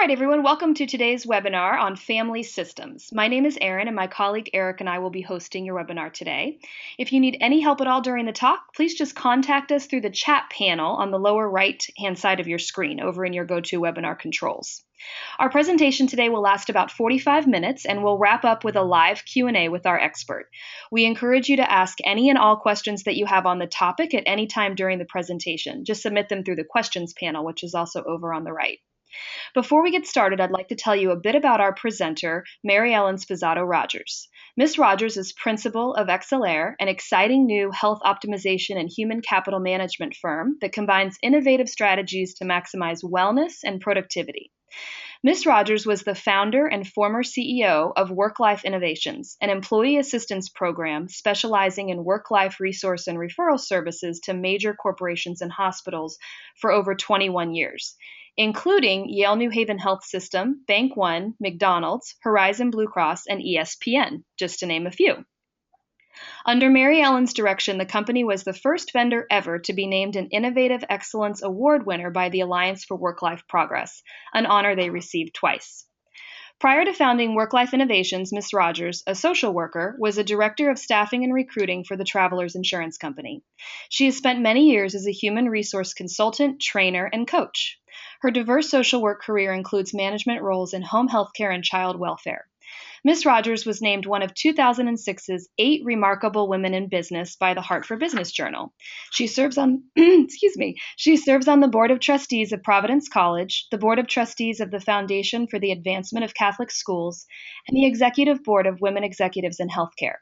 right, everyone, welcome to today's webinar on family systems. My name is Erin, and my colleague Eric and I will be hosting your webinar today. If you need any help at all during the talk, please just contact us through the chat panel on the lower right-hand side of your screen over in your GoToWebinar controls. Our presentation today will last about 45 minutes and we'll wrap up with a live Q&A with our expert. We encourage you to ask any and all questions that you have on the topic at any time during the presentation. Just submit them through the questions panel, which is also over on the right. Before we get started, I'd like to tell you a bit about our presenter, Mary Ellen Sposato Rogers. Ms. Rogers is principal of XLAIR, an exciting new health optimization and human capital management firm that combines innovative strategies to maximize wellness and productivity. Ms. Rogers was the founder and former CEO of Work-Life Innovations, an employee assistance program specializing in work-life resource and referral services to major corporations and hospitals for over 21 years, including Yale New Haven Health System, Bank One, McDonald's, Horizon Blue Cross, and ESPN, just to name a few. Under Mary Ellen's direction, the company was the first vendor ever to be named an Innovative Excellence Award winner by the Alliance for Work-Life Progress, an honor they received twice. Prior to founding Work-Life Innovations, Ms. Rogers, a social worker, was a director of staffing and recruiting for the Travelers Insurance Company. She has spent many years as a human resource consultant, trainer, and coach. Her diverse social work career includes management roles in home health care and child welfare. Ms. Rogers was named one of 2006's 8 Remarkable Women in Business by the Hartford Business Journal. She serves on She serves on the Board of Trustees of Providence College, the Board of Trustees of the Foundation for the Advancement of Catholic Schools, and the Executive Board of Women Executives in Healthcare.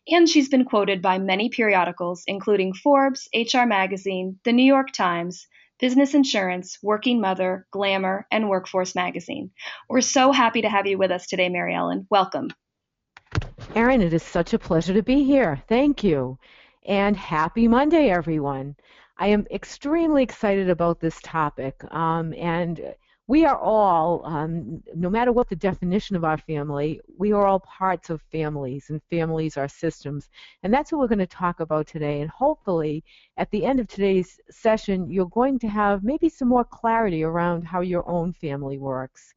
And she's been quoted by many periodicals, including Forbes, HR Magazine, The New York Times, Business Insurance, Working Mother, Glamour, and Workforce Magazine. We're so happy to have you with us today, Mary Ellen. Welcome. Erin, it is such a pleasure to be here. Thank you. And happy Monday, everyone. I am extremely excited about this topic. And we are all, no matter what the definition of our family, we are all parts of families, and families are systems. And that's what we're going to talk about today. And hopefully, at the end of today's session, you're going to have maybe some more clarity around how your own family works.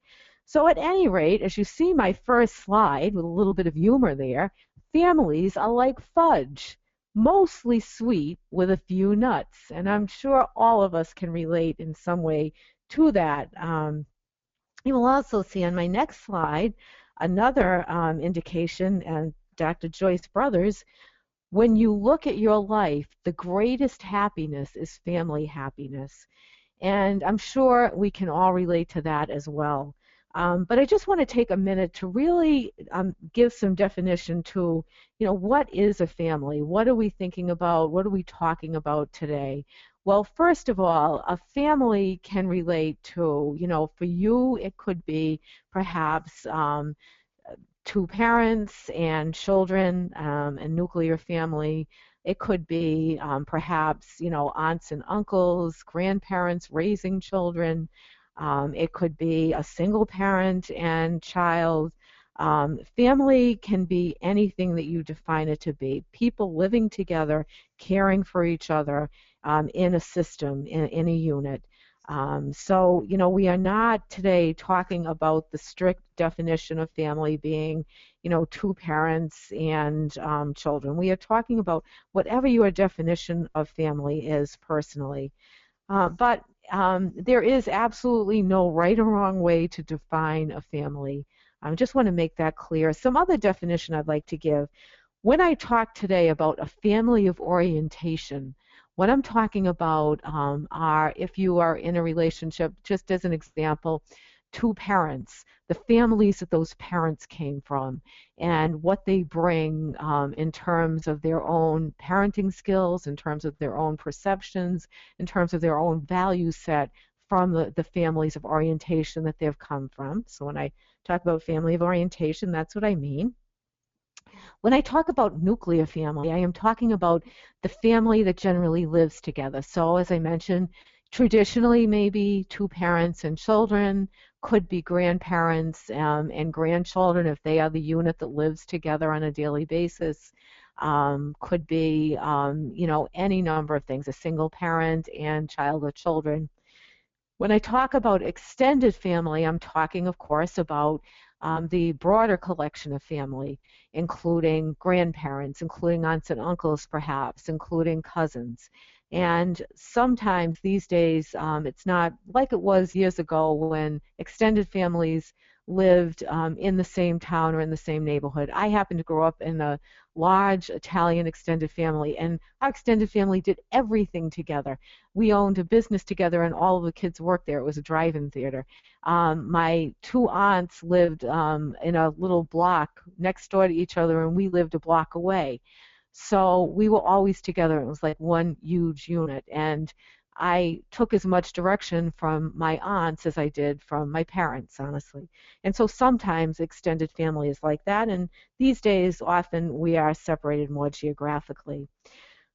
So at any rate, as you see my first slide, with a little bit of humor there, families are like fudge, mostly sweet with a few nuts. And I'm sure all of us can relate in some way to that. You will also see on my next slide another indication, and Dr. Joyce Brothers, when you look at your life, the greatest happiness is family happiness. And I'm sure we can all relate to that as well. But I just want to take a minute to really give some definition to, what is a family? What are we thinking about? What are we talking about today? Well, first of all, a family can relate to, for you, it could be perhaps 2 parents and children, a nuclear family. It could be perhaps, aunts and uncles, grandparents raising children. It could be a single parent and child. Family can be anything that you define it to be. People living together, caring for each other in a system, in a unit. So, we are not today talking about the strict definition of family being, 2 parents and children. We are talking about whatever your definition of family is personally. But there is absolutely no right or wrong way to define a family. I just want to make that clear. Some other definition I'd like to give. When I talk today about a family of orientation, what I'm talking about are, if you are in a relationship, just as an example, 2 parents, the families that those parents came from, and what they bring in terms of their own parenting skills, in terms of their own perceptions, in terms of their own value set from the families of orientation that they've come from. So when I talk about family of orientation, that's what I mean. When I talk about nuclear family, I am talking about the family that generally lives together. So as I mentioned, traditionally maybe 2 parents and children, could be grandparents and grandchildren if they are the unit that lives together on a daily basis. Could be, any number of things, a single parent and child or children. When I talk about extended family, I'm talking, of course, about the broader collection of family, including grandparents, including aunts and uncles, perhaps, including cousins. And sometimes these days, it's not like it was years ago when extended families lived in the same town or in the same neighborhood. I happened to grow up in a large Italian extended family, and our extended family did everything together. We owned a business together and all of the kids worked there. It was a drive-in theater. My two aunts lived in a little block next door to each other, and we lived a block away. So we were always together. It was like one huge unit. And I took as much direction from my aunts as I did from my parents, honestly. And so sometimes extended family is like that. And these days, often we are separated more geographically.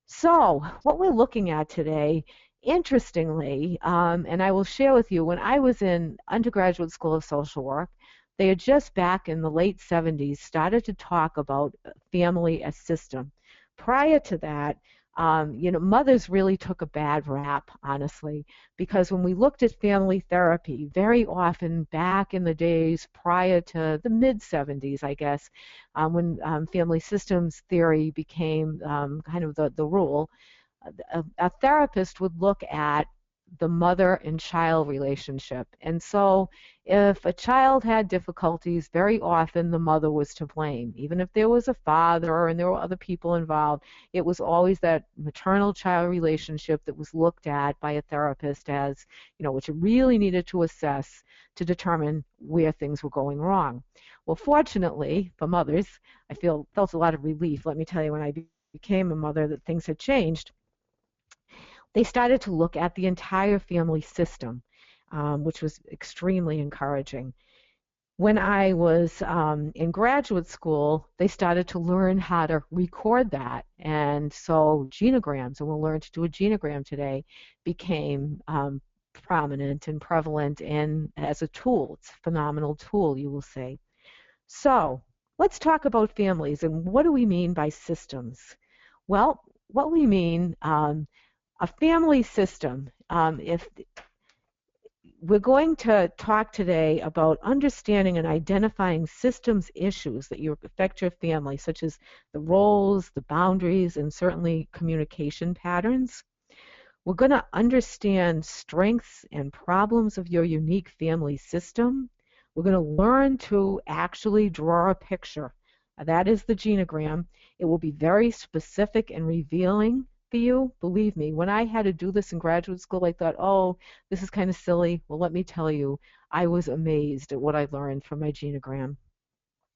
So, what we're looking at today, interestingly, and I will share with you, when I was in undergraduate school of social work, they had just back in the late 70s started to talk about family as system. Prior to that, mothers really took a bad rap, honestly, because when we looked at family therapy, very often back in the days prior to the mid 70s, I guess, when family systems theory became kind of the rule, a therapist would look at the mother and child relationship. And so if a child had difficulties, very often the mother was to blame. Even if there was a father and there were other people involved, it was always that maternal child relationship that was looked at by a therapist as, which it really needed to assess to determine where things were going wrong. Well, fortunately for mothers, I felt a lot of relief, let me tell you, when I became a mother, that things had changed. They started to look at the entire family system, which was extremely encouraging. When I was in graduate school, they started to learn how to record that. And so genograms, and we'll learn to do a genogram today, became prominent and prevalent and as a tool. It's a phenomenal tool, you will say. So let's talk about families and what do we mean by systems? Well, what we mean, a family system, if we're going to talk today about understanding and identifying systems issues that affect your family, such as the roles, the boundaries, and certainly communication patterns. We're going to understand strengths and problems of your unique family system. We're going to learn to actually draw a picture. That is the genogram. It will be very specific and revealing for you. Believe me, when I had to do this in graduate school, I thought, oh, this is kind of silly. Well, let me tell you, I was amazed at what I learned from my genogram.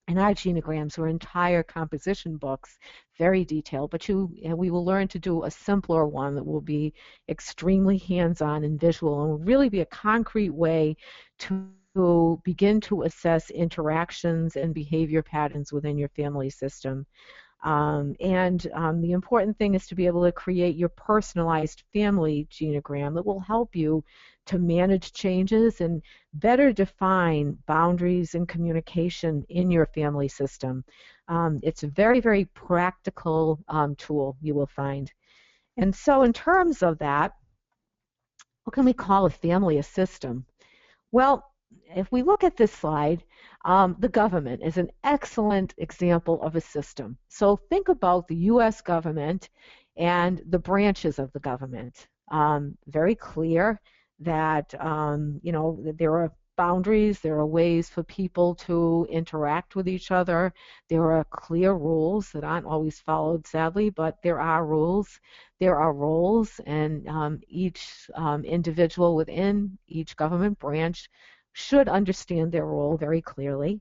And our genograms were entire composition books, very detailed, but we will learn to do a simpler one that will be extremely hands-on and visual and will really be a concrete way to begin to assess interactions and behavior patterns within your family system. The important thing is to be able to create your personalized family genogram that will help you to manage changes and better define boundaries and communication in your family system. It's a very, very practical tool you will find. And so in terms of that, what can we call a family a system? Well, if we look at this slide, the government is an excellent example of a system. So think about the U.S. government and the branches of the government. Very clear that that there are boundaries, there are ways for people to interact with each other. There are clear rules that aren't always followed, sadly, but there are rules. There are roles, and each individual within each government branch should understand their role very clearly.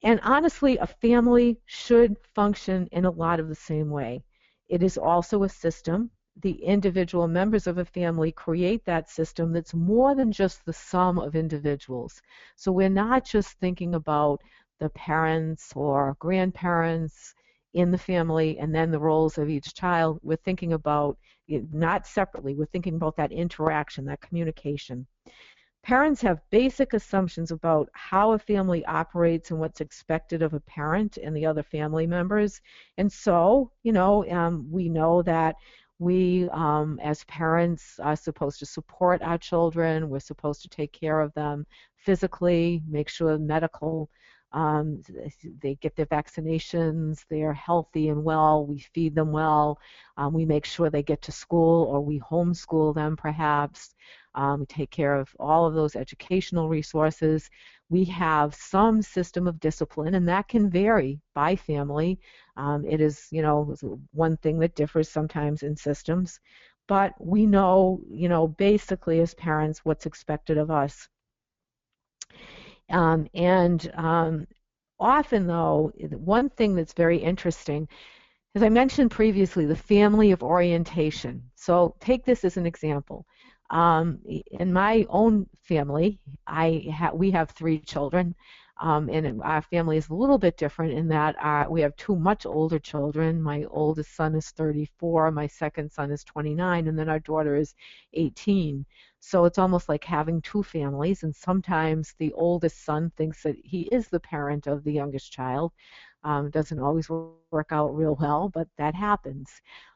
And honestly, a family should function in a lot of the same way. It is also a system. The individual members of a family create that system that's more than just the sum of individuals. So we're not just thinking about the parents or grandparents in the family and then the roles of each child. We're thinking about it not separately. We're thinking about that interaction, that communication. Parents have basic assumptions about how a family operates and what's expected of a parent and the other family members. And so, we know that We, as parents, are supposed to support our children. We're supposed to take care of them physically, make sure medical, um, they get their vaccinations, they're healthy and well, we feed them well, we make sure they get to school or we homeschool them perhaps. We take care of all of those educational resources. We have some system of discipline, and that can vary by family. It is, one thing that differs sometimes in systems, but we know, basically as parents what's expected of us. And often, though, one thing that's very interesting, as I mentioned previously, the family of orientation. So take this as an example. In my own family, we have three children, and our family is a little bit different in that we have two much older children. My oldest son is 34, my second son is 29, and then our daughter is 18. So it's almost like having two families, and sometimes the oldest son thinks that he is the parent of the youngest child. Doesn't always work out real well, but that happens.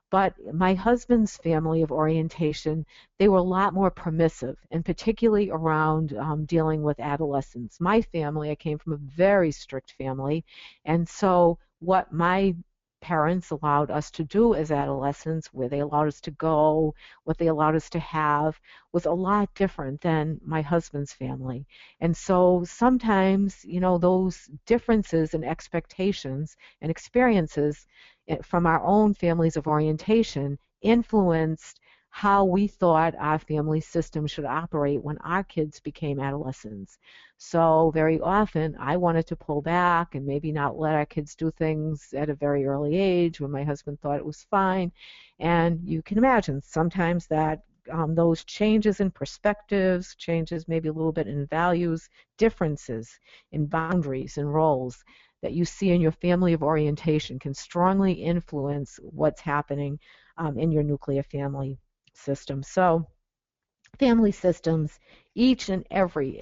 But my husband's family of orientation, they were a lot more permissive, and particularly around dealing with adolescents. My family, I came from a very strict family, and so what my parents allowed us to do as adolescents, where they allowed us to go, what they allowed us to have, was a lot different than my husband's family. And so sometimes, those differences in expectations and experiences from our own families of orientation influenced how we thought our family system should operate when our kids became adolescents. So very often I wanted to pull back and maybe not let our kids do things at a very early age when my husband thought it was fine. And you can imagine sometimes that those changes in perspectives, changes maybe a little bit in values, differences in boundaries and roles that you see in your family of orientation can strongly influence what's happening in your nuclear family system. So family systems, each and every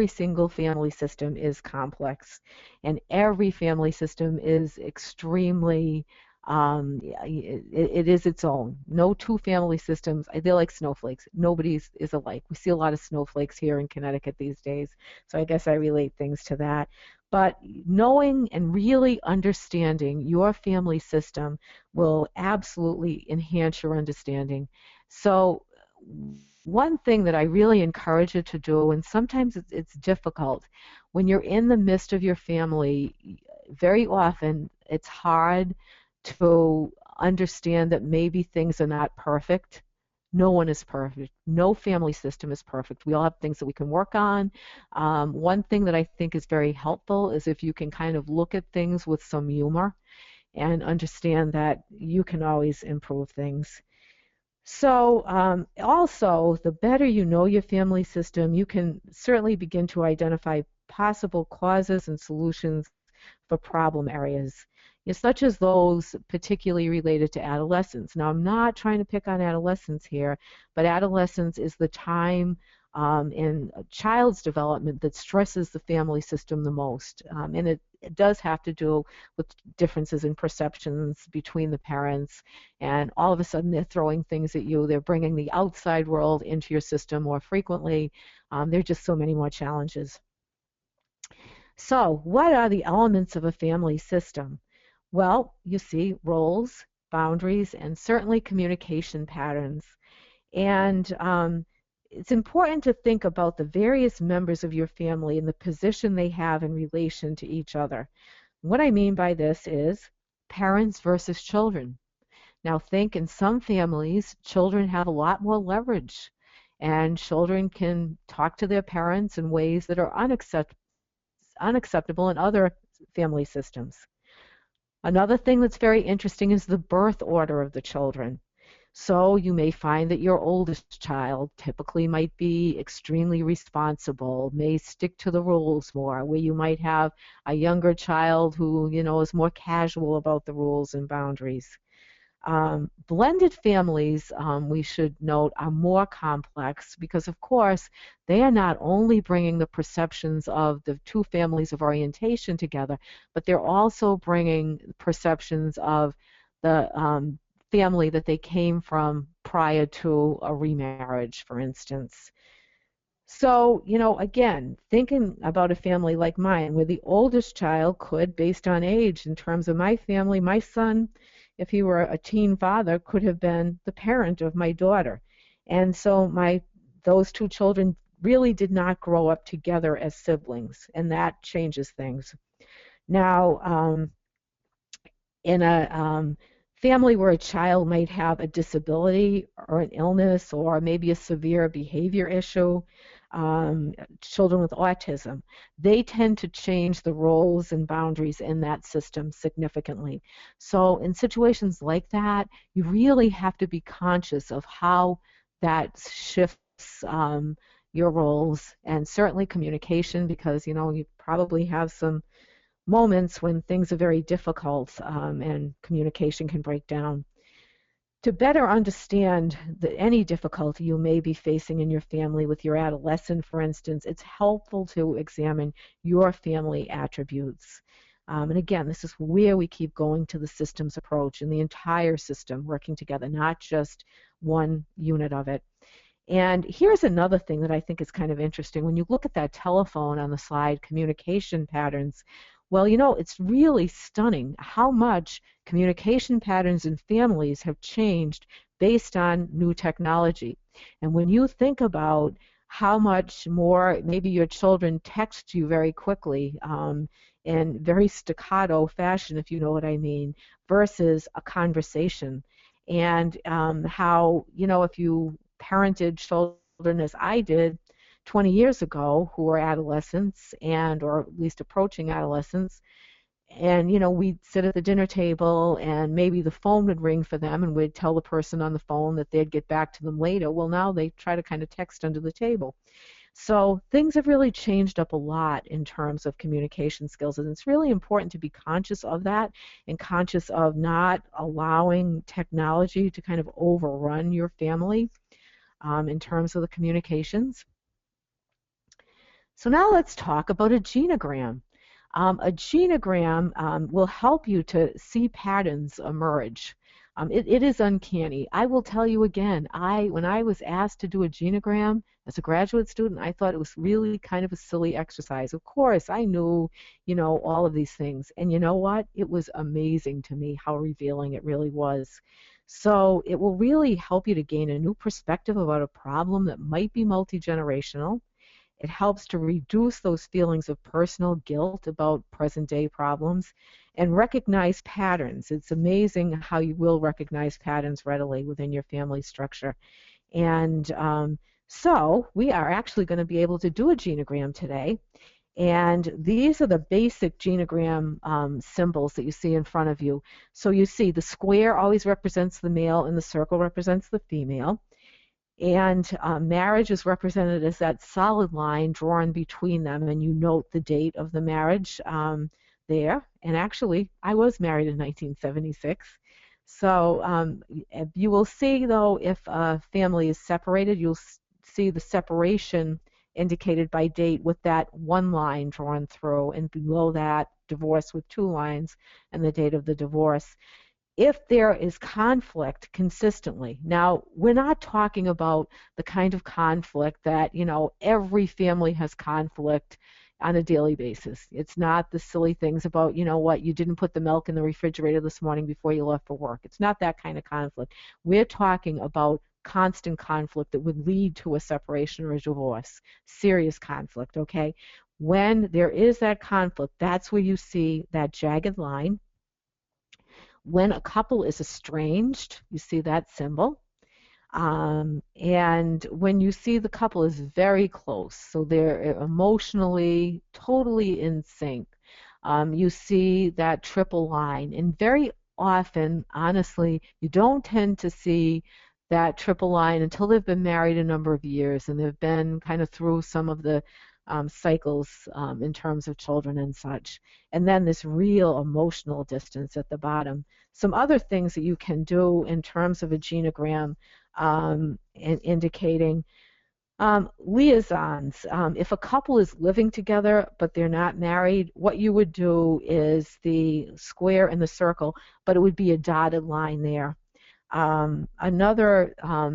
single family system is complex, and every family system is extremely it is its own. No two family systems, they're like snowflakes. Nobody's is alike. We see a lot of snowflakes here in Connecticut these days, so I guess I relate things to that. But knowing and really understanding your family system will absolutely enhance your understanding. So one thing that I really encourage you to do, and sometimes it's difficult, when you're in the midst of your family, very often it's hard to understand that maybe things are not perfect. No one is perfect. No family system is perfect. We all have things that we can work on. One thing that I think is very helpful is if you can kind of look at things with some humor and understand that you can always improve things. So also, the better you know your family system, you can certainly begin to identify possible causes and solutions for problem areas, such as those particularly related to adolescence. Now, I'm not trying to pick on adolescence here, but adolescence is the time in a child's development that stresses the family system the most. And it does have to do with differences in perceptions between the parents, and all of a sudden they're throwing things at you. They're bringing the outside world into your system more frequently. There are just so many more challenges. So, what are the elements of a family system? Well, you see roles, boundaries, and certainly communication patterns. And it's important to think about the various members of your family and the position they have in relation to each other. What I mean by this is parents versus children. Now, think in some families, children have a lot more leverage, and children can talk to their parents in ways that are unacceptable in other family systems. Another thing that's very interesting is the birth order of the children. So you may find that your oldest child typically might be extremely responsible, may stick to the rules more, where you might have a younger child who, is more casual about the rules and boundaries. Blended families, we should note, are more complex because, of course, they are not only bringing the perceptions of the two families of orientation together, but they're also bringing perceptions of the family that they came from prior to a remarriage, for instance. So, again, thinking about a family like mine, where the oldest child could, based on age, in terms of my family, my son, if he were a teen father, could have been the parent of my daughter. And so those two children really did not grow up together as siblings, and that changes things. Now, in a family where a child might have a disability or an illness or maybe a severe behavior issue, children with autism, they tend to change the roles and boundaries in that system significantly. So in situations like that, you really have to be conscious of how that shifts your roles, and certainly communication, because you probably have some moments when things are very difficult, and communication can break down. To better understand any difficulty you may be facing in your family with your adolescent, for instance, it's helpful to examine your family attributes. And again, this is where we keep going to the systems approach and the entire system working together, not just one unit of it. And here's another thing that I think is kind of interesting. When you look at that telephone on the slide, communication patterns, well, it's really stunning how much communication patterns in families have changed based on new technology. And when you think about how much more maybe your children text you very quickly, in very staccato fashion, if you know what I mean, versus a conversation, and how, if you parented children as I did 20 years ago who were adolescents and or at least approaching adolescence, and we'd sit at the dinner table and maybe the phone would ring for them and we'd tell the person on the phone that they'd get back to them later. Well, now they try to kind of text under the table. So things have really changed up a lot in terms of communication skills, and it's really important to be conscious of that and conscious of not allowing technology to kind of overrun your family, in terms of the communications. So now let's talk about a genogram. A genogram will help you to see patterns emerge. It is uncanny. I will tell you again, when I was asked to do a genogram as a graduate student, I thought it was really kind of a silly exercise. Of course, I knew, all of these things. And you know what? It was amazing to me how revealing it really was. So it will really help you to gain a new perspective about a problem that might be multi-generational. It helps to reduce those feelings of personal guilt about present day problems and recognize patterns. It's amazing how you will recognize patterns readily within your family structure. And so we are actually going to be able to do a genogram today. And these are the basic genogram symbols that you see in front of you. So you see the square always represents the male and the circle represents the female. And marriage is represented as that solid line drawn between them, and you note the date of the marriage there. And actually, I was married in 1976. So you will see, though, if a family is separated, you'll see the separation indicated by date with that one line drawn through, and below that, divorce with two lines and the date of the divorce. If there is conflict consistently. Now, we're not talking about the kind of conflict that, every family has conflict on a daily basis. It's not the silly things about, you didn't put the milk in the refrigerator this morning before you left for work. It's not that kind of conflict. We're talking about constant conflict that would lead to a separation or a divorce, serious conflict, okay? When there is that conflict, that's where you see that jagged line. When a couple is estranged, you see that symbol. And when you see the couple is very close, so they're emotionally totally in sync, you see that triple line. And very often, honestly, you don't tend to see that triple line until they've been married a number of years and they've been kind of through some of the cycles, in terms of children and such. And then this real emotional distance at the bottom. Some other things that you can do in terms of a genogram, indicating liaisons. If a couple is living together but they're not married, what you would do is the square and the circle, but it would be a dotted line there. Another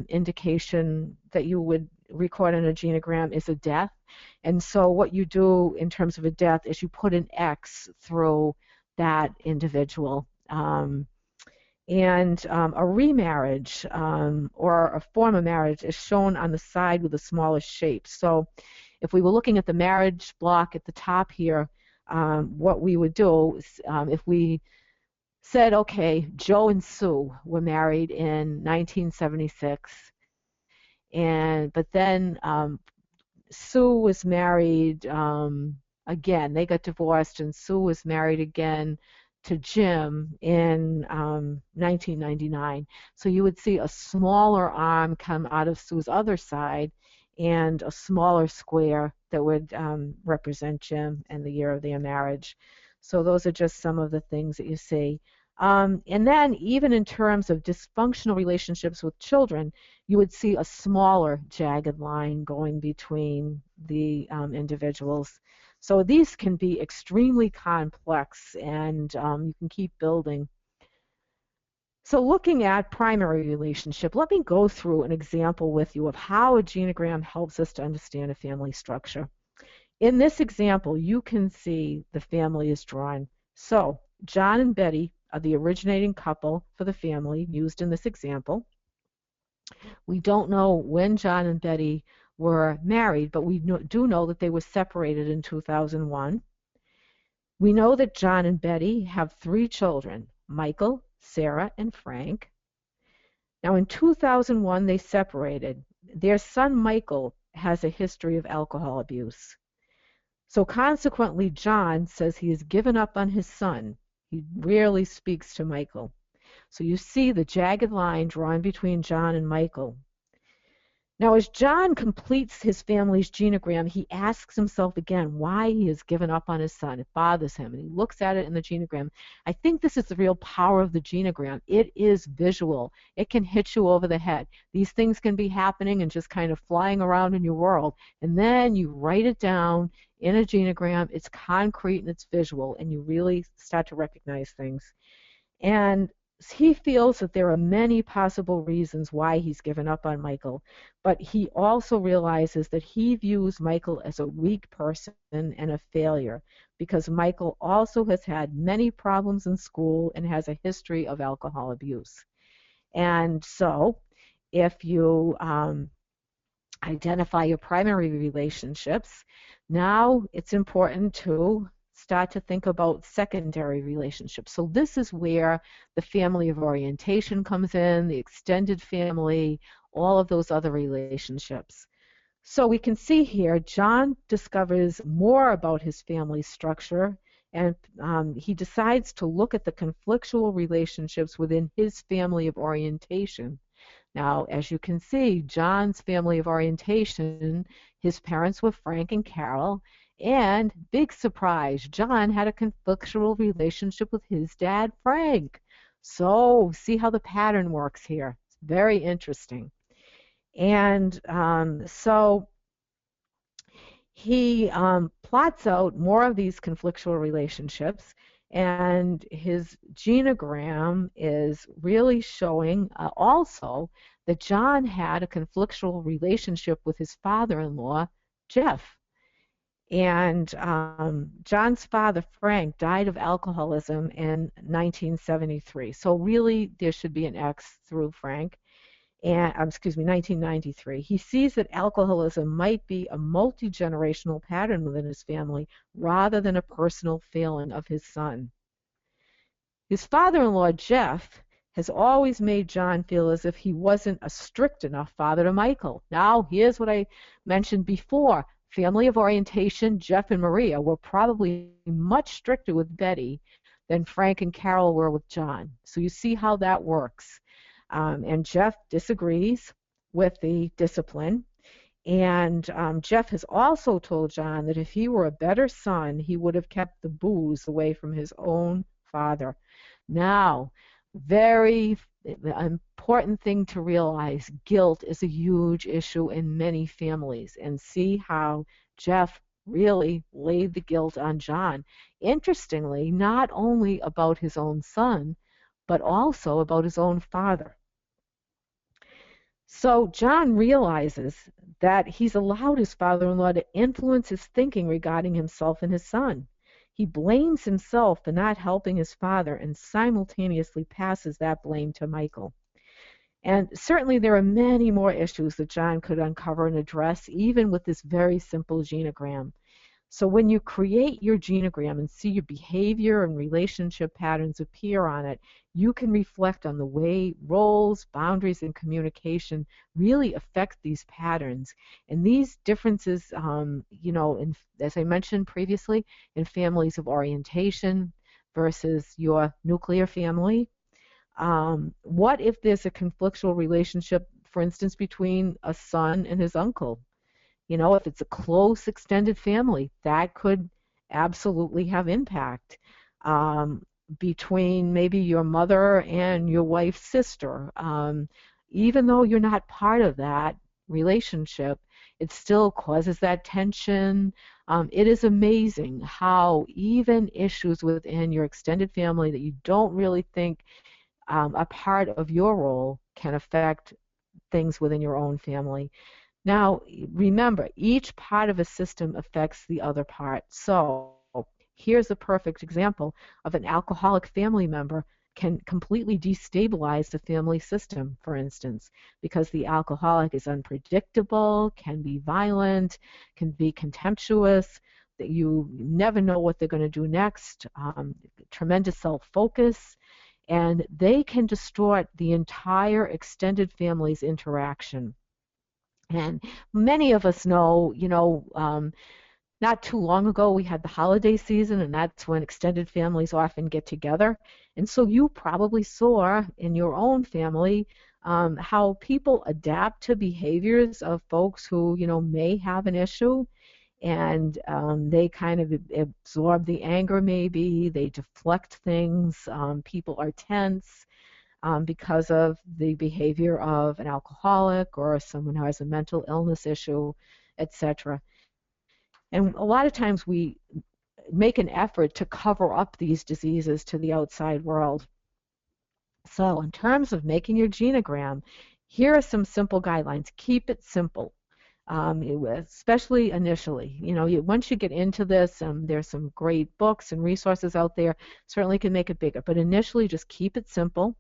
indication that you would record on a genogram is a death. And so what you do in terms of a death is you put an X through that individual. And a remarriage or a form of marriage is shown on the side with the smallest shape. So if we were looking at the marriage block at the top here, what we would do is if we said, okay, Joe and Sue were married in 1976, but then Sue was married again. They got divorced, and Sue was married again to Jim in 1999. So you would see a smaller arm come out of Sue's other side and a smaller square that would represent Jim and the year of their marriage. So those are just some of the things that you see. And then even in terms of dysfunctional relationships with children, you would see a smaller jagged line going between the individuals. So these can be extremely complex, and you can keep building. So looking at primary relationship, let me go through an example with you of how a genogram helps us to understand a family structure. In this example, you can see the family is drawn. So John and Betty are the originating couple for the family used in this example. We don't know when John and Betty were married, but we do know that they were separated in 2001. We know that John and Betty have 3 children, Michael, Sarah, and Frank. Now in 2001, they separated. Their son, Michael, has a history of alcohol abuse. So consequently, John says he has given up on his son. He rarely speaks to Michael. So you see the jagged line drawn between John and Michael. Now, as John completes his family's genogram, he asks himself again why he has given up on his son. It bothers him, and he looks at it in the genogram. I think this is the real power of the genogram. It is visual. It can hit you over the head. These things can be happening and just kind of flying around in your world, and then you write it down in a genogram. It's concrete and it's visual, and you really start to recognize things. And he feels that there are many possible reasons why he's given up on Michael, but he also realizes that he views Michael as a weak person and a failure because Michael also has had many problems in school and has a history of alcohol abuse. And so if you identify your primary relationships, now it's important to start to think about secondary relationships. So this is where the family of orientation comes in, the extended family, all of those other relationships. So we can see here, John discovers more about his family structure, and he decides to look at the conflictual relationships within his family of orientation. Now, as you can see, John's family of orientation, his parents were Frank and Carol, and big surprise, John had a conflictual relationship with his dad, Frank. So, see how the pattern works here. It's very interesting. And so he plots out more of these conflictual relationships, and his genogram is really showing also that John had a conflictual relationship with his father-in-law, Jeff. And John's father, Frank, died of alcoholism in 1973. So really, there should be an X through Frank. And 1993. He sees that alcoholism might be a multi-generational pattern within his family rather than a personal failing of his son. His father-in-law, Jeff, has always made John feel as if he wasn't a strict enough father to Michael. Now, here's what I mentioned before. Family of orientation, Jeff and Maria were probably much stricter with Betty than Frank and Carol were with John. So you see how that works. And Jeff disagrees with the discipline. And Jeff has also told John that if he were a better son, he would have kept the booze away from his own father. Now, very important thing to realize, guilt is a huge issue in many families. And see how Jeff really laid the guilt on John. Interestingly, not only about his own son, but also about his own father. So John realizes that he's allowed his father-in-law to influence his thinking regarding himself and his son. He blames himself for not helping his father and simultaneously passes that blame to Michael. And certainly there are many more issues that John could uncover and address, even with this very simple genogram. So when you create your genogram and see your behavior and relationship patterns appear on it, you can reflect on the way roles, boundaries, and communication really affect these patterns. And these differences, as I mentioned previously, in families of orientation versus your nuclear family. What if there's a conflictual relationship, for instance, between a son and his uncle? If it's a close extended family, that could absolutely have impact. Um, Between maybe your mother and your wife's sister. Even though you're not part of that relationship, it still causes that tension. It is amazing how even issues within your extended family that you don't really think a part of your role can affect things within your own family. Now, remember, each part of a system affects the other part. So, here's a perfect example of an alcoholic family member can completely destabilize the family system, for instance, because the alcoholic is unpredictable, can be violent, can be contemptuous, that you never know what they're going to do next, tremendous self-focus, and they can distort the entire extended family's interaction. And many of us know, not too long ago we had the holiday season, and that's when extended families often get together. And so you probably saw in your own family how people adapt to behaviors of folks who, may have an issue, and they kind of absorb the anger maybe, they deflect things, people are tense because of the behavior of an alcoholic or someone who has a mental illness issue, etc. And a lot of times we make an effort to cover up these diseases to the outside world. So, in terms of making your genogram, here are some simple guidelines. Keep it simple, especially initially. Once you get into this, there's some great books and resources out there. Certainly can make it bigger, but initially just keep it simple.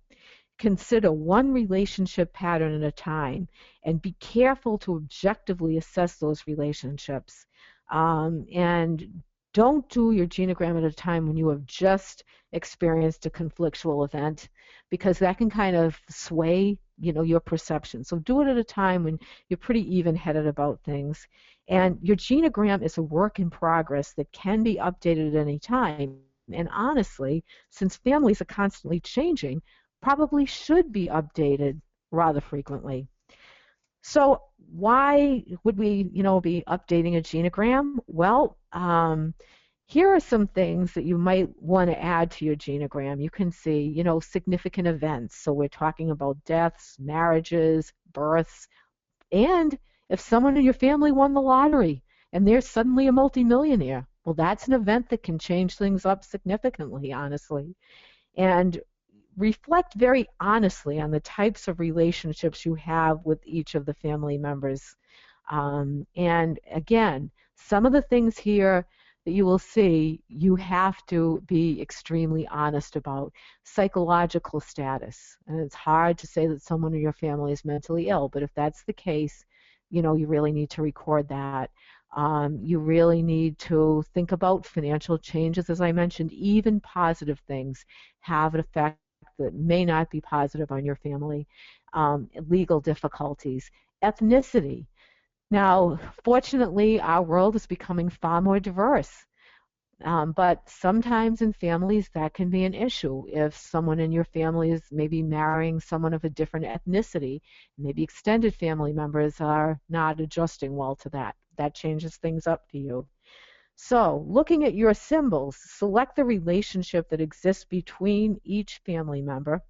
Consider one relationship pattern at a time and be careful to objectively assess those relationships. And don't do your genogram at a time when you have just experienced a conflictual event, because that can kind of sway, your perception. So do it at a time when you're pretty even-headed about things. And your genogram is a work in progress that can be updated at any time. And honestly, since families are constantly changing, probably should be updated rather frequently. So why would we, be updating a genogram? Well, here are some things that you might want to add to your genogram. You can see, significant events. So we're talking about deaths, marriages, births, and if someone in your family won the lottery and they're suddenly a multimillionaire, well, that's an event that can change things up significantly, honestly. And reflect very honestly on the types of relationships you have with each of the family members. And again, some of the things here that you will see, you have to be extremely honest about. Psychological status. And it's hard to say that someone in your family is mentally ill, but if that's the case, you really need to record that. You really need to think about financial changes, as I mentioned, even positive things have an effect that may not be positive on your family, legal difficulties, ethnicity. Now, fortunately, our world is becoming far more diverse, but sometimes in families that can be an issue. If someone in your family is maybe marrying someone of a different ethnicity, maybe extended family members are not adjusting well to that. That changes things up for you. So, looking at your symbols, select the relationship that exists between each family member,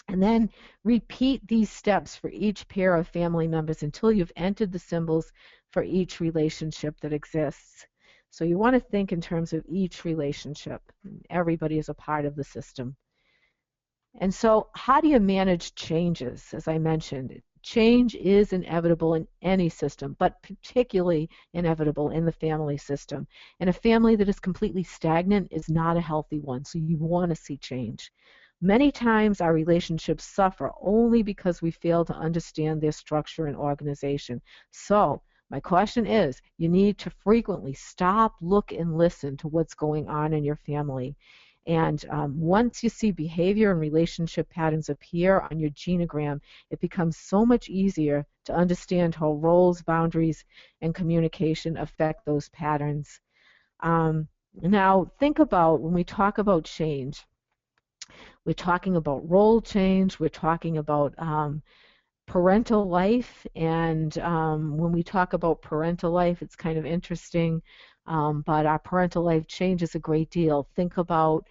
and then repeat these steps for each pair of family members until you've entered the symbols for each relationship that exists. So you want to think in terms of each relationship. Everybody is a part of the system. And so how do you manage changes? As I mentioned, Change is inevitable in any system, but particularly inevitable in the family system. And a family that is completely stagnant is not a healthy one, so you want to see change. Many times our relationships suffer only because we fail to understand their structure and organization. So, my question is, you need to frequently stop, look, and listen to what's going on in your family. And once you see behavior and relationship patterns appear on your genogram, it becomes so much easier to understand how roles, boundaries, and communication affect those patterns. Now, think about when we talk about change, we're talking about role change, we're talking about parental life. And when we talk about parental life, it's kind of interesting, but our parental life changes a great deal. Think about,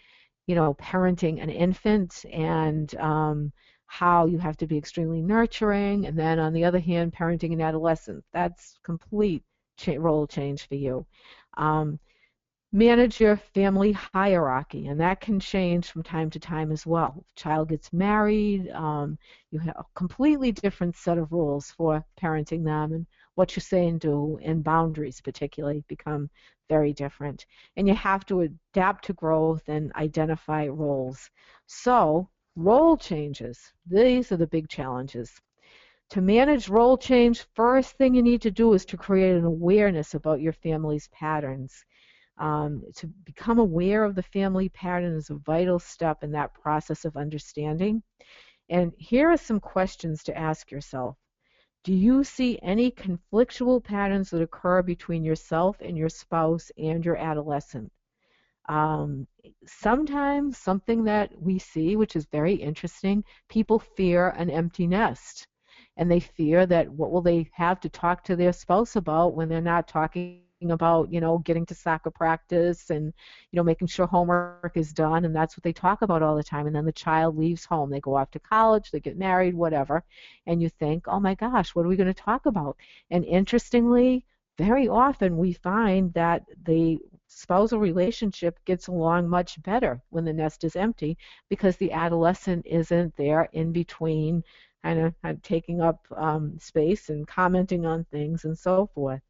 parenting an infant and how you have to be extremely nurturing. And then on the other hand, parenting an adolescent. That's complete role change for you. Um, Manage your family hierarchy, and that can change from time to time as well. If a child gets married, you have a completely different set of rules for parenting them, and what you say and do, and boundaries particularly become very different. And you have to adapt to growth and identify roles. So, role changes, these are the big challenges. To manage role change, first thing you need to do is to create an awareness about your family's patterns. To become aware of the family pattern is a vital step in that process of understanding. And here are some questions to ask yourself. Do you see any conflictual patterns that occur between yourself and your spouse and your adolescent? Um, Sometimes something that we see, which is very interesting, people fear an empty nest. And they fear that what will they have to talk to their spouse about when they're not talking about, getting to soccer practice and, making sure homework is done. And that's what they talk about all the time. And then the child leaves home. They go off to college, they get married, whatever. And you think, oh my gosh, what are we going to talk about? And interestingly, very often we find that the spousal relationship gets along much better when the nest is empty because the adolescent isn't there in between, kind of taking up space and commenting on things and so forth.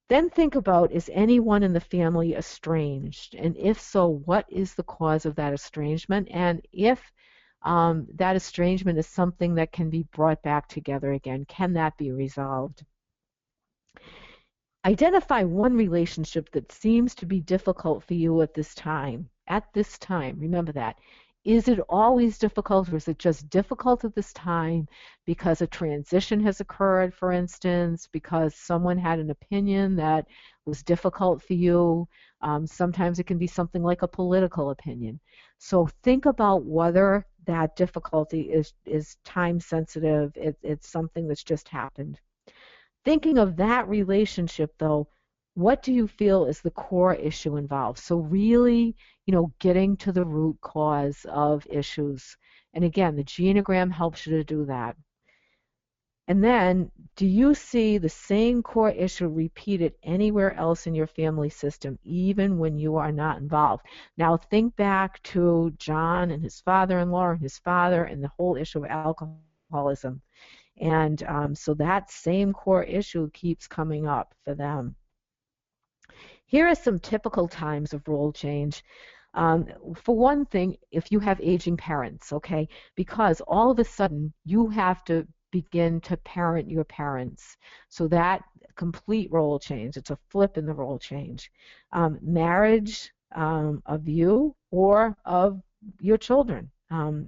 Then think about, is anyone in the family estranged? And if so, what is the cause of that estrangement? And if that estrangement is something that can be brought back together again, can that be resolved? Identify one relationship that seems to be difficult for you at this time. At this time, remember that. Is it always difficult, or is it just difficult at this time because a transition has occurred, for instance, because someone had an opinion that was difficult for you? Sometimes it can be something like a political opinion. So think about whether that difficulty is time sensitive, it's something that's just happened. Thinking of that relationship, though, what do you feel is the core issue involved? So really, getting to the root cause of issues. And again, the genogram helps you to do that. And then, do you see the same core issue repeated anywhere else in your family system, even when you are not involved? Now, think back to John and his father-in-law and his father and the whole issue of alcoholism. And so that same core issue keeps coming up for them. Here are some typical times of role change. For one thing, if you have aging parents, okay, because all of a sudden you have to begin to parent your parents. So that complete role change, it's a flip in the role change. Marriage of you or of your children.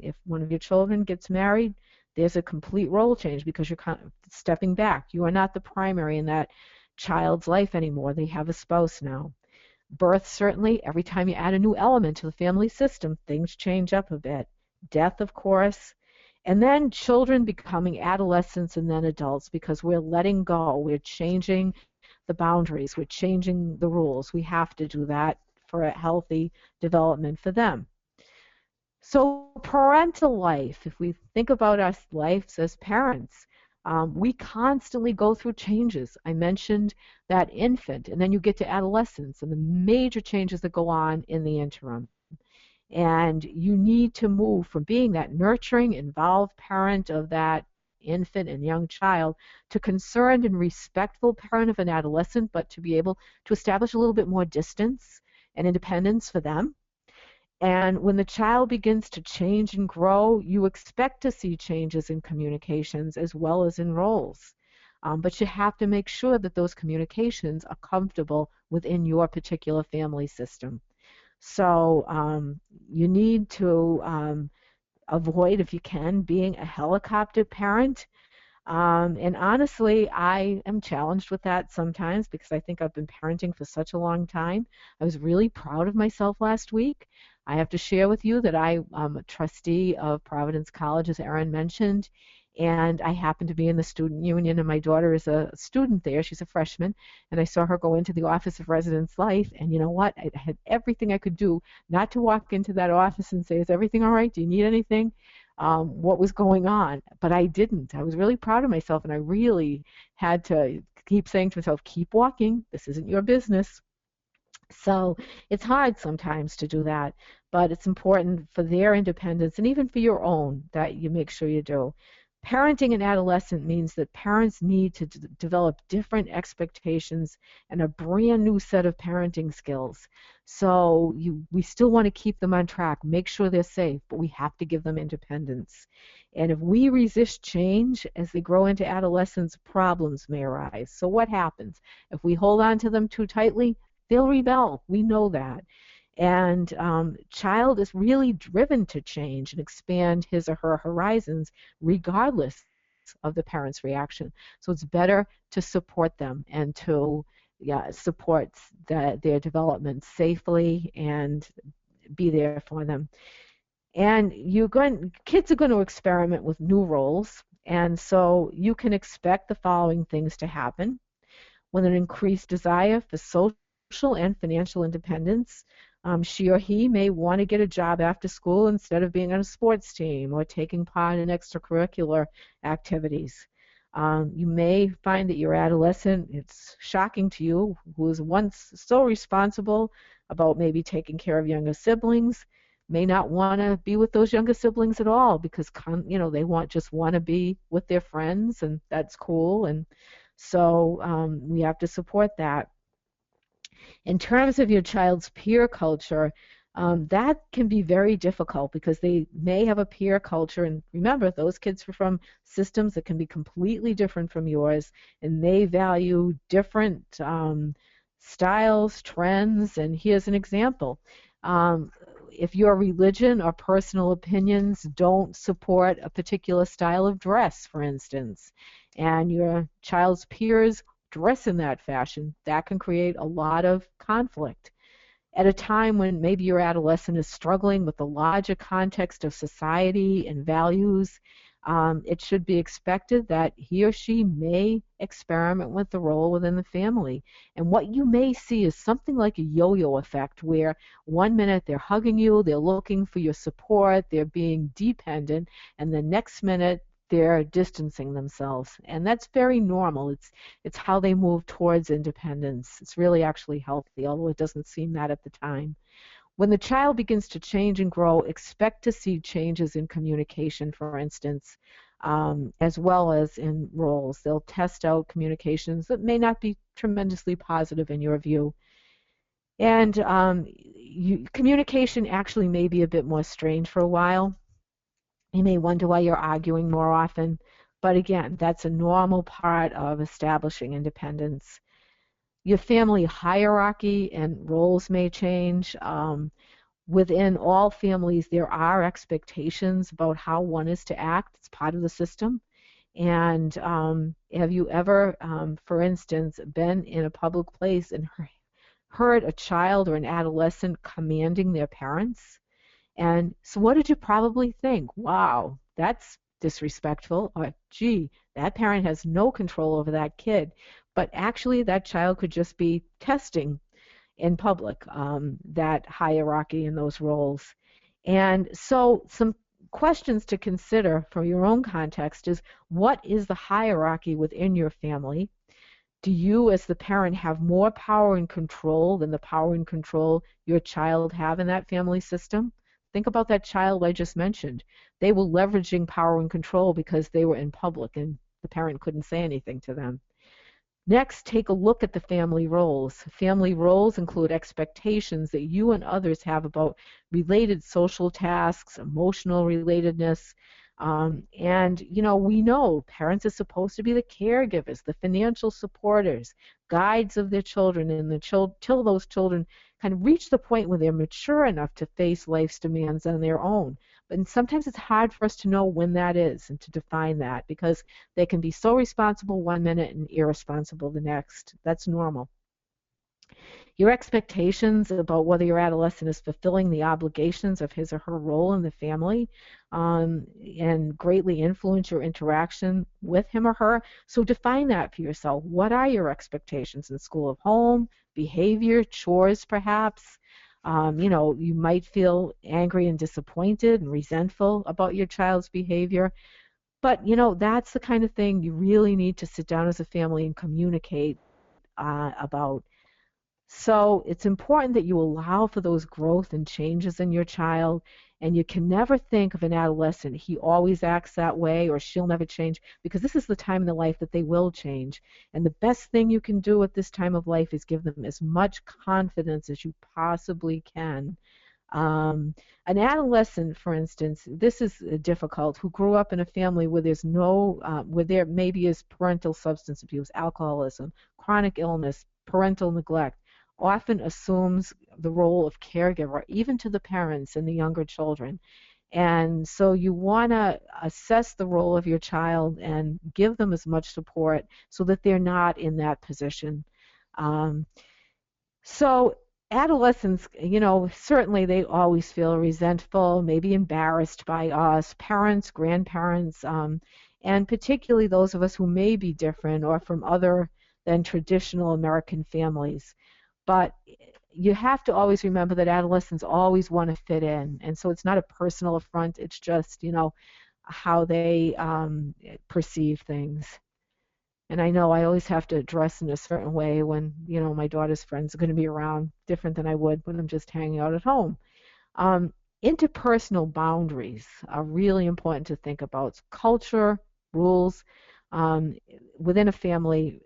If one of your children gets married, there's a complete role change because you're kind of stepping back. You are not the primary in that child's life anymore. They have a spouse now. Birth, certainly, every time you add a new element to the family system, things change up a bit. Death, of course. And then children becoming adolescents and then adults because we're letting go. We're changing the boundaries. We're changing the rules. We have to do that for a healthy development for them. So parental life, if we think about our lives as parents, we constantly go through changes. I mentioned that infant, and then you get to adolescence and the major changes that go on in the interim. And you need to move from being that nurturing, involved parent of that infant and young child to concerned and respectful parent of an adolescent, but to be able to establish a little bit more distance and independence for them. And when the child begins to change and grow, you expect to see changes in communications as well as in roles. But you have to make sure that those communications are comfortable within your particular family system. So you need to avoid, if you can, being a helicopter parent. And honestly, I am challenged with that sometimes because I think I've been parenting for such a long time. I was really proud of myself last week. I have to share with you that I am a trustee of Providence College, as Erin mentioned, and I happen to be in the student union, and my daughter is a student there. She's a freshman, and I saw her go into the Office of Residence Life, and you know what? I had everything I could do not to walk into that office and say, "Is everything all right? Do you need anything?" What was going on, but I didn't. I was really proud of myself, and I really had to keep saying to myself, keep walking. This isn't your business. So it's hard sometimes to do that, but it's important for their independence and even for your own that you make sure you do. Parenting an adolescent means that parents need to develop different expectations and a brand new set of parenting skills. So we still want to keep them on track, make sure they're safe, but we have to give them independence. And if we resist change as they grow into adolescence, problems may arise. So what happens? If we hold on to them too tightly, they'll rebel. We know that. And child is really driven to change and expand his or her horizons regardless of the parent's reaction. So it's better to support them and to support their development safely and be there for them. And kids are going to experiment with new roles, and so you can expect the following things to happen. With an increased desire for social and financial independence, she or he may want to get a job after school instead of being on a sports team or taking part in extracurricular activities. You may find that your adolescent, it's shocking to you, who was once so responsible about maybe taking care of younger siblings, may not want to be with those younger siblings at all because they just want to be with their friends, and that's cool. And so we have to support that. In terms of your child's peer culture, that can be very difficult because they may have a peer culture. And remember, those kids are from systems that can be completely different from yours, and they value different styles, trends. And here's an example. If your religion or personal opinions don't support a particular style of dress, for instance, and your child's peers dress in that fashion, that can create a lot of conflict. At a time when maybe your adolescent is struggling with the larger context of society and values, it should be expected that he or she may experiment with the role within the family. And what you may see is something like a yo-yo effect where one minute they're hugging you, they're looking for your support, they're being dependent, and the next minute they're distancing themselves. And that's very normal. It's how they move towards independence. It's really actually healthy, although it doesn't seem that at the time. When the child begins to change and grow, expect to see changes in communication, for instance, as well as in roles. They'll test out communications that may not be tremendously positive in your view. And communication actually may be a bit more strained for a while. You may wonder why you're arguing more often. But again, that's a normal part of establishing independence. Your family hierarchy and roles may change. Within all families, there are expectations about how one is to act. It's part of the system. And have you ever, for instance, been in a public place and heard a child or an adolescent commanding their parents? And so what did you probably think? Wow, that's disrespectful. Or, gee, that parent has no control over that kid. But actually, that child could just be testing in public, that hierarchy and those roles. And so some questions to consider from your own context is, what is the hierarchy within your family? Do you, as the parent, have more power and control than the power and control your child have in that family system? Think about that child I just mentioned. They were leveraging power and control because they were in public and the parent couldn't say anything to them. Next, take a look at the family roles. Family roles include expectations that you and others have about related social tasks, emotional relatedness. And, we know parents are supposed to be the caregivers, the financial supporters, guides of their children, and till those children kind of reach the point where they're mature enough to face life's demands on their own. And sometimes it's hard for us to know when that is and to define that because they can be so responsible one minute and irresponsible the next. That's normal. Your expectations about whether your adolescent is fulfilling the obligations of his or her role in the family and greatly influence your interaction with him or her. So define that for yourself. What are your expectations in school, of home, behavior, chores perhaps? You might feel angry and disappointed and resentful about your child's behavior. But, that's the kind of thing you really need to sit down as a family and communicate about. So it's important that you allow for those growth and changes in your child. And you can never think of an adolescent, he always acts that way or she'll never change, because this is the time in their life that they will change. And the best thing you can do at this time of life is give them as much confidence as you possibly can. Um, an adolescent, for instance, this is difficult, who grew up in a family where there's where there maybe is parental substance abuse, alcoholism, chronic illness, parental neglect, often assumes the role of caregiver, even to the parents and the younger children. And so you want to assess the role of your child and give them as much support so that they're not in that position. Um, so adolescents, certainly they always feel resentful, maybe embarrassed by us, parents, grandparents, and particularly those of us who may be different or from other than traditional American families. But you have to always remember that adolescents always want to fit in. And so it's not a personal affront, it's just, how they perceive things. And I know I always have to dress in a certain way when, my daughter's friends are going to be around, different than I would when I'm just hanging out at home. Um, Interpersonal boundaries are really important to think about. Culture, rules um, within a family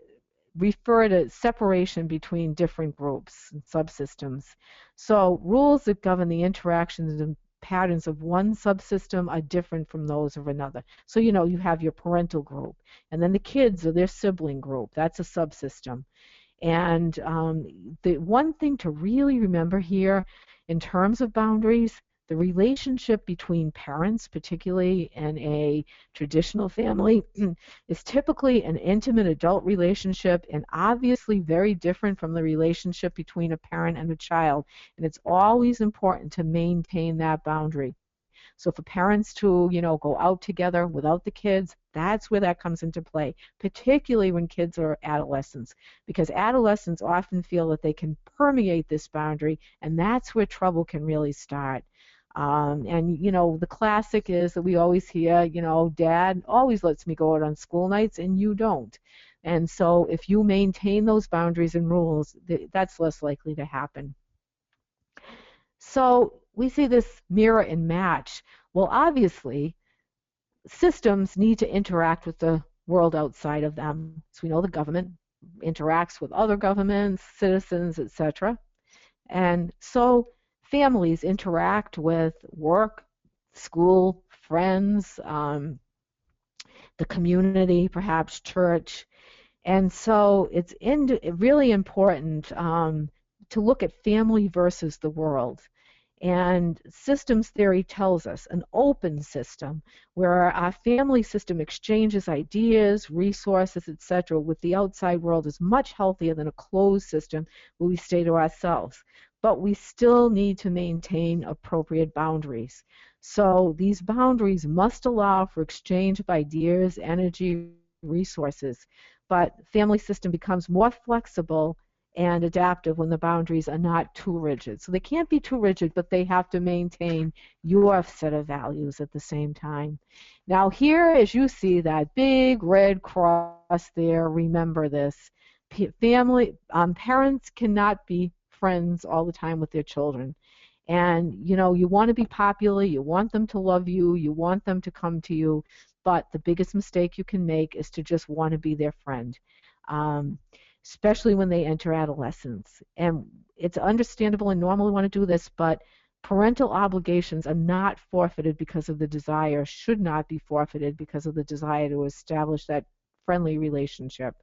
refer to separation between different groups and subsystems. So rules that govern the interactions and patterns of one subsystem are different from those of another. So, you have your parental group, and then the kids or their sibling group. That's a subsystem. And the one thing to really remember here in terms of boundaries, the relationship between parents, particularly in a traditional family, is typically an intimate adult relationship and obviously very different from the relationship between a parent and a child. And it's always important to maintain that boundary. So for parents to, go out together without the kids, that's where that comes into play, particularly when kids are adolescents, because adolescents often feel that they can permeate this boundary, and that's where trouble can really start. And the classic is that we always hear, Dad always lets me go out on school nights and you don't. And so if you maintain those boundaries and rules, that's less likely to happen. So we see this mirror and match. Well, obviously, systems need to interact with the world outside of them. So we know the government interacts with other governments, citizens, etc. And so families interact with work, school, friends, the community, perhaps church. And so it's really important to look at family versus the world. And systems theory tells us an open system where our family system exchanges ideas, resources, etc. with the outside world is much healthier than a closed system where we stay to ourselves. But we still need to maintain appropriate boundaries. So these boundaries must allow for exchange of ideas, energy, resources. But family system becomes more flexible and adaptive when the boundaries are not too rigid. So they can't be too rigid, but they have to maintain your set of values at the same time. Now here, as you see that big red cross there, remember this. Parents cannot be friends all the time with their children. And, you want to be popular, you want them to love you, you want them to come to you, but the biggest mistake you can make is to just want to be their friend, um, especially when they enter adolescence. And it's understandable and normal to want to do this, but parental obligations are not forfeited because of the desire, should not be forfeited because of the desire to establish that friendly relationship.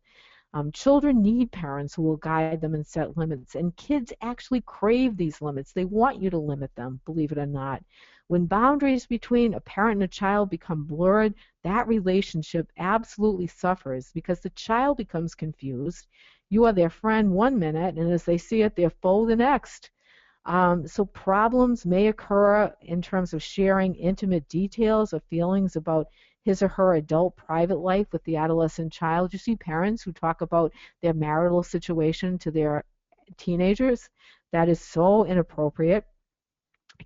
Children need parents who will guide them and set limits, and kids actually crave these limits. They want you to limit them, believe it or not. When boundaries between a parent and a child become blurred, that relationship absolutely suffers because the child becomes confused. You are their friend one minute, and as they see it, their foe the next. So problems may occur in terms of sharing intimate details or feelings about his or her adult private life with the adolescent child. You see parents who talk about their marital situation to their teenagers. That is so inappropriate.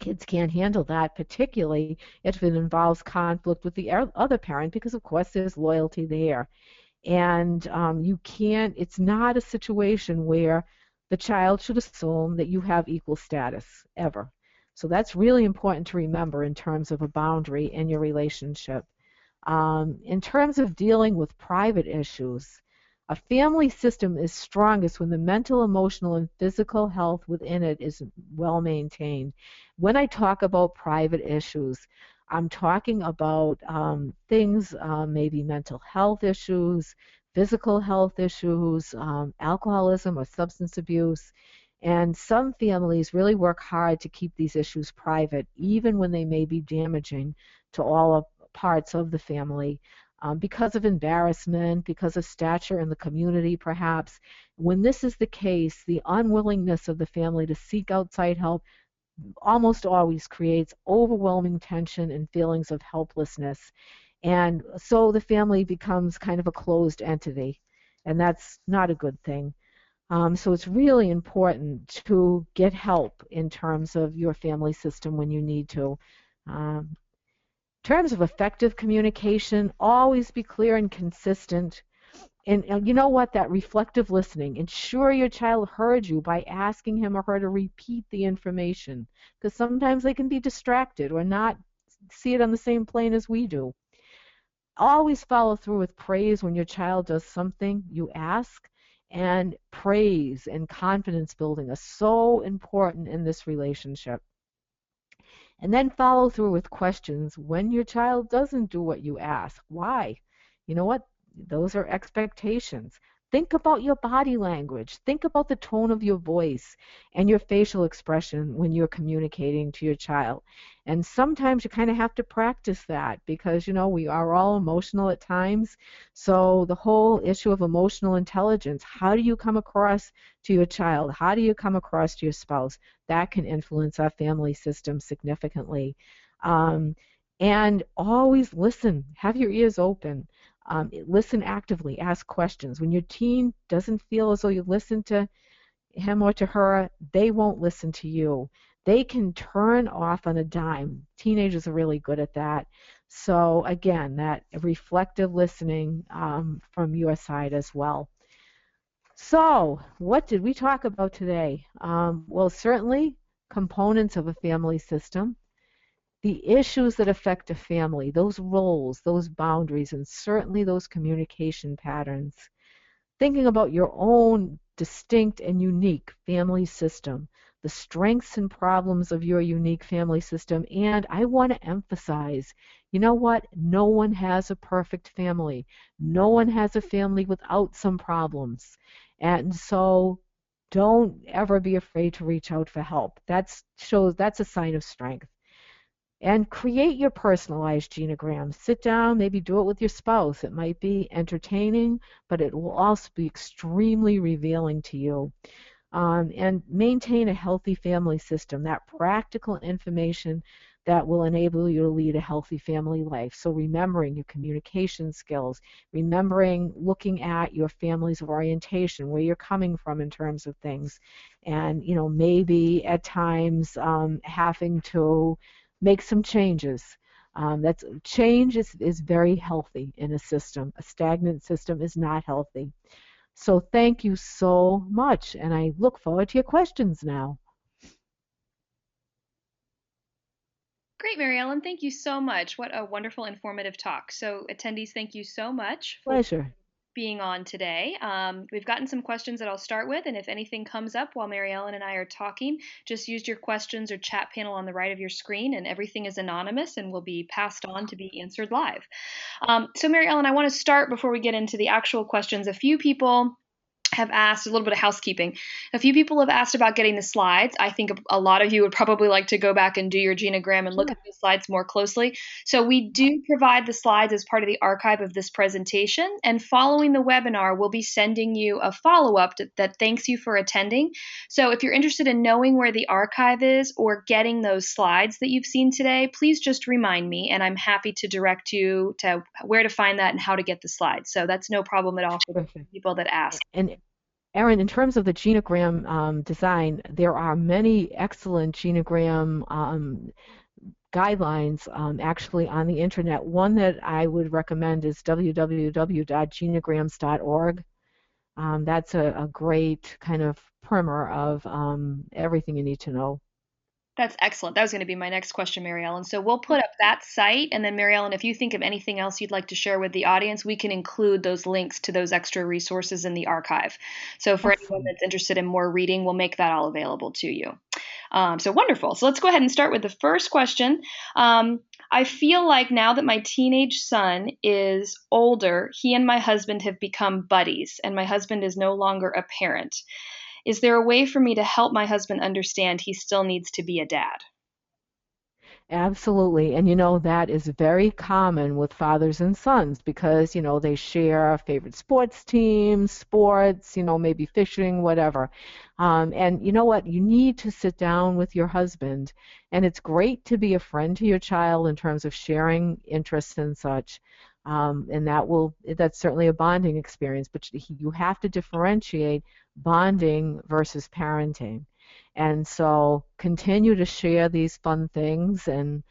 Kids can't handle that, particularly if it involves conflict with the other parent, because of course there's loyalty there. And you can't, it's not a situation where the child should assume that you have equal status, ever. So that's really important to remember in terms of a boundary in your relationship. In terms of dealing with private issues, a family system is strongest when the mental, emotional, and physical health within it is well maintained. When I talk about private issues, I'm talking about things, maybe mental health issues, physical health issues, alcoholism or substance abuse. And some families really work hard to keep these issues private, even when they may be damaging to all of parts of the family, because of embarrassment, because of stature in the community, perhaps. When this is the case, the unwillingness of the family to seek outside help almost always creates overwhelming tension and feelings of helplessness. And so the family becomes kind of a closed entity, and that's not a good thing. So it's really important to get help in terms of your family system when you need to. Um, in terms of effective communication, always be clear and consistent. And you know what? That reflective listening. Ensure your child heard you by asking him or her to repeat the information, because sometimes they can be distracted or not see it on the same plane as we do. Always follow through with praise when your child does something you ask, and praise and confidence building are so important in this relationship. And then follow through with questions when your child doesn't do what you ask. Why? You know what? Those are expectations. Think about your body language. Think about the tone of your voice and your facial expression when you're communicating to your child. And sometimes you kind of have to practice that because, we are all emotional at times. So the whole issue of emotional intelligence, how do you come across to your child? How do you come across to your spouse? That can influence our family system significantly. Um, and always listen, have your ears open. Listen actively, ask questions. When your teen doesn't feel as though you listen to him or to her, they won't listen to you. They can turn off on a dime. Teenagers are really good at that. So again, that reflective listening from your side as well. So, what did we talk about today? Well, certainly components of a family system, the issues that affect a family, those roles, those boundaries, and certainly those communication patterns. Thinking about your own distinct and unique family system, the strengths and problems of your unique family system. And I want to emphasize, you know what? No one has a perfect family. No one has a family without some problems. And so don't ever be afraid to reach out for help. That's a sign of strength. And create your personalized genogram. Sit down, maybe do it with your spouse. It might be entertaining, but it will also be extremely revealing to you. And maintain a healthy family system, that practical information that will enable you to lead a healthy family life. So remembering your communication skills, remembering looking at your family's orientation, where you're coming from in terms of things, and maybe at times having to make some changes. That's change is very healthy in a system. A stagnant system is not healthy. So thank you so much, and I look forward to your questions now. Great, Mary Ellen. Thank you so much. What a wonderful, informative talk. So, attendees, thank you so much for Pleasure. being on today. We've gotten some questions that I'll start with, and if anything comes up while Mary Ellen and I are talking, just use your questions or chat panel on the right of your screen, and everything is anonymous and will be passed on to be answered live. So, Mary Ellen, I want to start before we get into the actual questions. A few people have asked a little bit of housekeeping. A few people have asked about getting the slides. I think a lot of you would probably like to go back and do your genogram and look Sure. at the slides more closely. So we do provide the slides as part of the archive of this presentation. And following the webinar, we'll be sending you a follow-up that thanks you for attending. So if you're interested in knowing where the archive is or getting those slides that you've seen today, please just remind me, and I'm happy to direct you to where to find that and how to get the slides. So that's no problem at all for the Perfect. people that ask. And Erin, in terms of the genogram design, there are many excellent genogram guidelines actually on the internet. One that I would recommend is www.genograms.org. That's a great kind of primer of everything you need to know. That's excellent. That was going to be my next question, Mary Ellen. So we'll put up that site, and then Mary Ellen, if you think of anything else you'd like to share with the audience, we can include those links to those extra resources in the archive. So for anyone Excellent. that's interested in more reading, we'll make that all available to you. So wonderful. So let's go ahead and start with the first question. I feel like now that my teenage son is older, he and my husband have become buddies, and my husband is no longer a parent. Is there a way for me to help my husband understand he still needs to be a dad? Absolutely. And that is very common with fathers and sons because, they share favorite sports teams, sports, maybe fishing, whatever. And you know what? You need to sit down with your husband. And it's great to be a friend to your child in terms of sharing interests and such. And that's certainly a bonding experience, but you have to differentiate bonding versus parenting. And so continue to share these fun things, and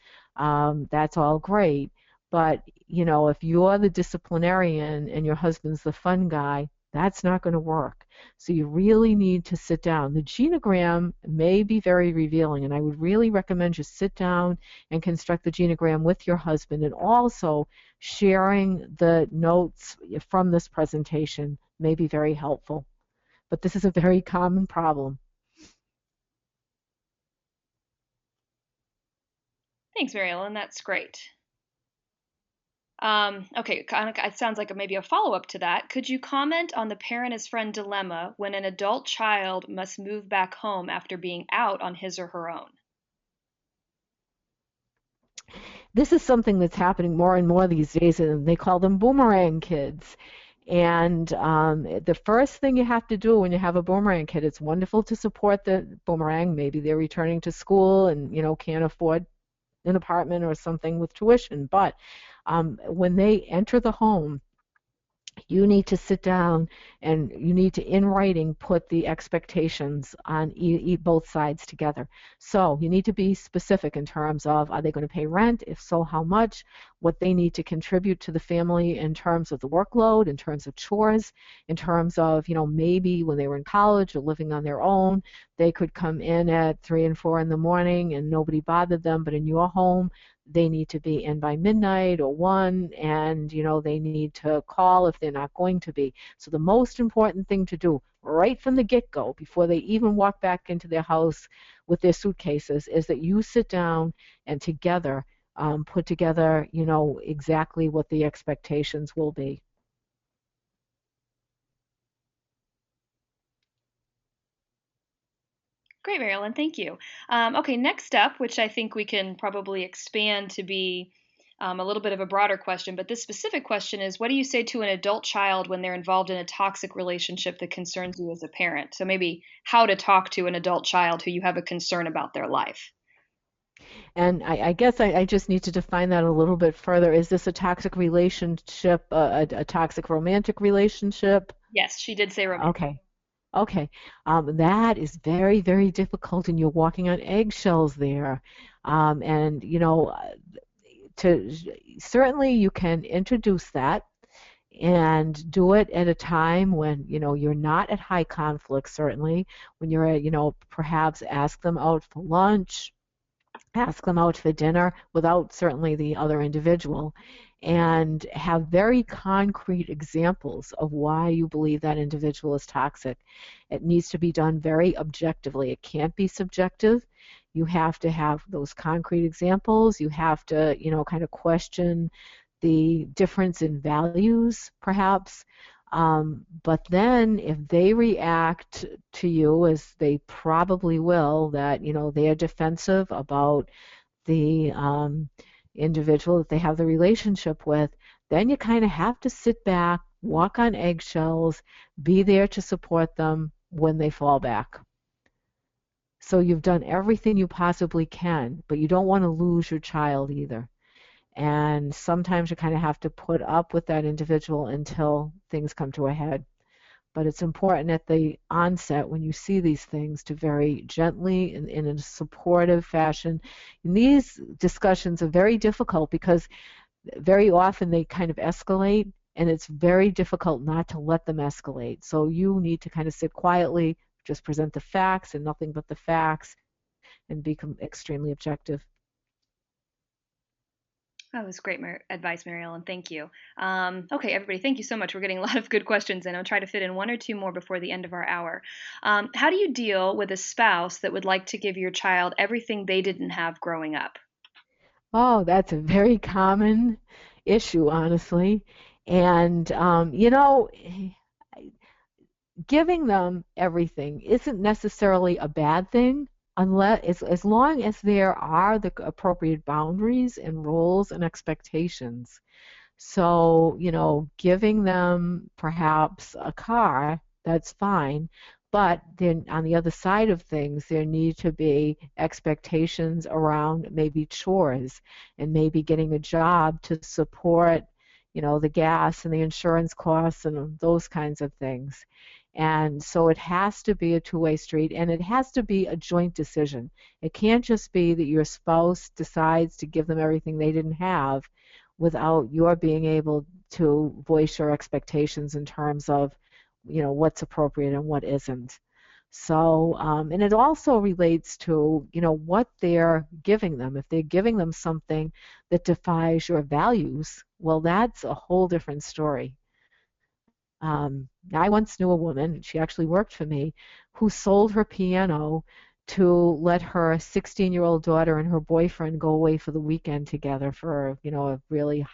that's all great. But, if you're the disciplinarian and your husband's the fun guy, that's not going to work. So you really need to sit down. The genogram may be very revealing, and I would really recommend you sit down and construct the genogram with your husband, and also sharing the notes from this presentation may be very helpful. But this is a very common problem. Thanks, Mary Ellen. That's great. Okay, kind of, it sounds like maybe a follow-up to that. Could you comment on the parent as friend dilemma when an adult child must move back home after being out on his or her own? This is something that's happening more and more these days, and they call them boomerang kids. And the first thing you have to do when you have a boomerang kid, it's wonderful to support the boomerang. Maybe they're returning to school and can't afford an apartment or something with tuition. But when they enter the home, you need to sit down and you need to, in writing, put the expectations on both sides together. So you need to be specific in terms of, are they going to pay rent? If so, how much? What they need to contribute to the family in terms of the workload, in terms of chores, in terms of, maybe when they were in college or living on their own, they could come in at 3 and 4 in the morning and nobody bothered them. But in your home, they need to be in by midnight or 1, and they need to call if they're not going to be. So the most important thing to do right from the get-go, before they even walk back into their house with their suitcases, is that you sit down and together put together exactly what the expectations will be. Great, Mary Ellen. Thank you. Okay, next up, which I think we can probably expand to be a little bit of a broader question, but this specific question is, what do you say to an adult child when they're involved in a toxic relationship that concerns you as a parent? So maybe how to talk to an adult child who you have a concern about their life. And I guess I just need to define that a little bit further. Is this a toxic relationship, a toxic romantic relationship? Yes, she did say romantic. Okay. Okay, that is very, very difficult, and you're walking on eggshells there. And to certainly you can introduce that and do it at a time when you're not at high conflict. Certainly, when you're at perhaps ask them out for lunch, ask them out for dinner without certainly the other individual, and have very concrete examples of why you believe that individual is toxic. It needs to be done very objectively. It can't be subjective. You have to have those concrete examples. You have to, kind of question the difference in values, perhaps. But then if they react to you, as they probably will, that, they are defensive about the individual that they have the relationship with, then you kind of have to sit back, walk on eggshells, be there to support them when they fall back. So you've done everything you possibly can, but you don't want to lose your child either. And sometimes you kind of have to put up with that individual until things come to a head. But it's important at the onset when you see these things to very gently and in a supportive fashion. And these discussions are very difficult because very often they kind of escalate, and it's very difficult not to let them escalate. So you need to kind of sit quietly, just present the facts and nothing but the facts, and become extremely objective. That was great advice, Mary Ellen. Thank you. Okay, everybody, thank you so much. We're getting a lot of good questions in. I'll try to fit in one or two more before the end of our hour. How do you deal with a spouse that would like to give your child everything they didn't have growing up? Oh, that's a very common issue, honestly. And, giving them everything isn't necessarily a bad thing unless as long as there are the appropriate boundaries and roles and expectations. So, giving them perhaps a car, that's fine. But then on the other side of things, there need to be expectations around maybe chores and maybe getting a job to support, the gas and the insurance costs and those kinds of things. And so it has to be a two-way street, and it has to be a joint decision. It can't just be that your spouse decides to give them everything they didn't have without your being able to voice your expectations in terms of, what's appropriate and what isn't. So, and it also relates to, what they're giving them. If they're giving them something that defies your values, well, that's a whole different story. I once knew a woman, she actually worked for me, who sold her piano to let her 16-year-old daughter and her boyfriend go away for the weekend together for, a really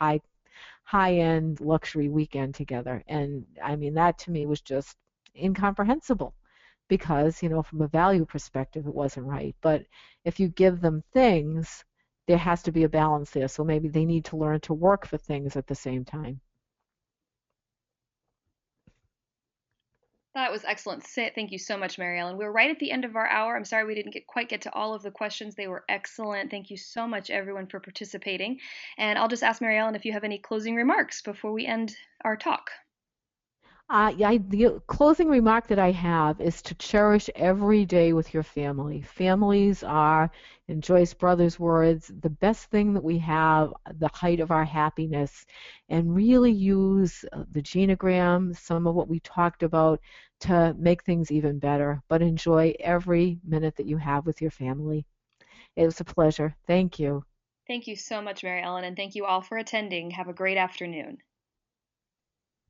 high-end luxury weekend together. And I mean, that to me was just incomprehensible because, from a value perspective, it wasn't right. But if you give them things, there has to be a balance there. So maybe they need to learn to work for things at the same time. That was excellent. Thank you so much, Mary Ellen. We're right at the end of our hour. I'm sorry we didn't quite get to all of the questions. They were excellent. Thank you so much, everyone, for participating. And I'll just ask Mary Ellen if you have any closing remarks before we end our talk. Yeah, the closing remark that I have is to cherish every day with your family. Families are, in Joyce Brothers' words, the best thing that we have, the height of our happiness, and really use the genogram, some of what we talked about, to make things even better. But enjoy every minute that you have with your family. It was a pleasure. Thank you. Thank you so much, Mary Ellen, and thank you all for attending. Have a great afternoon.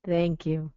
Thank you.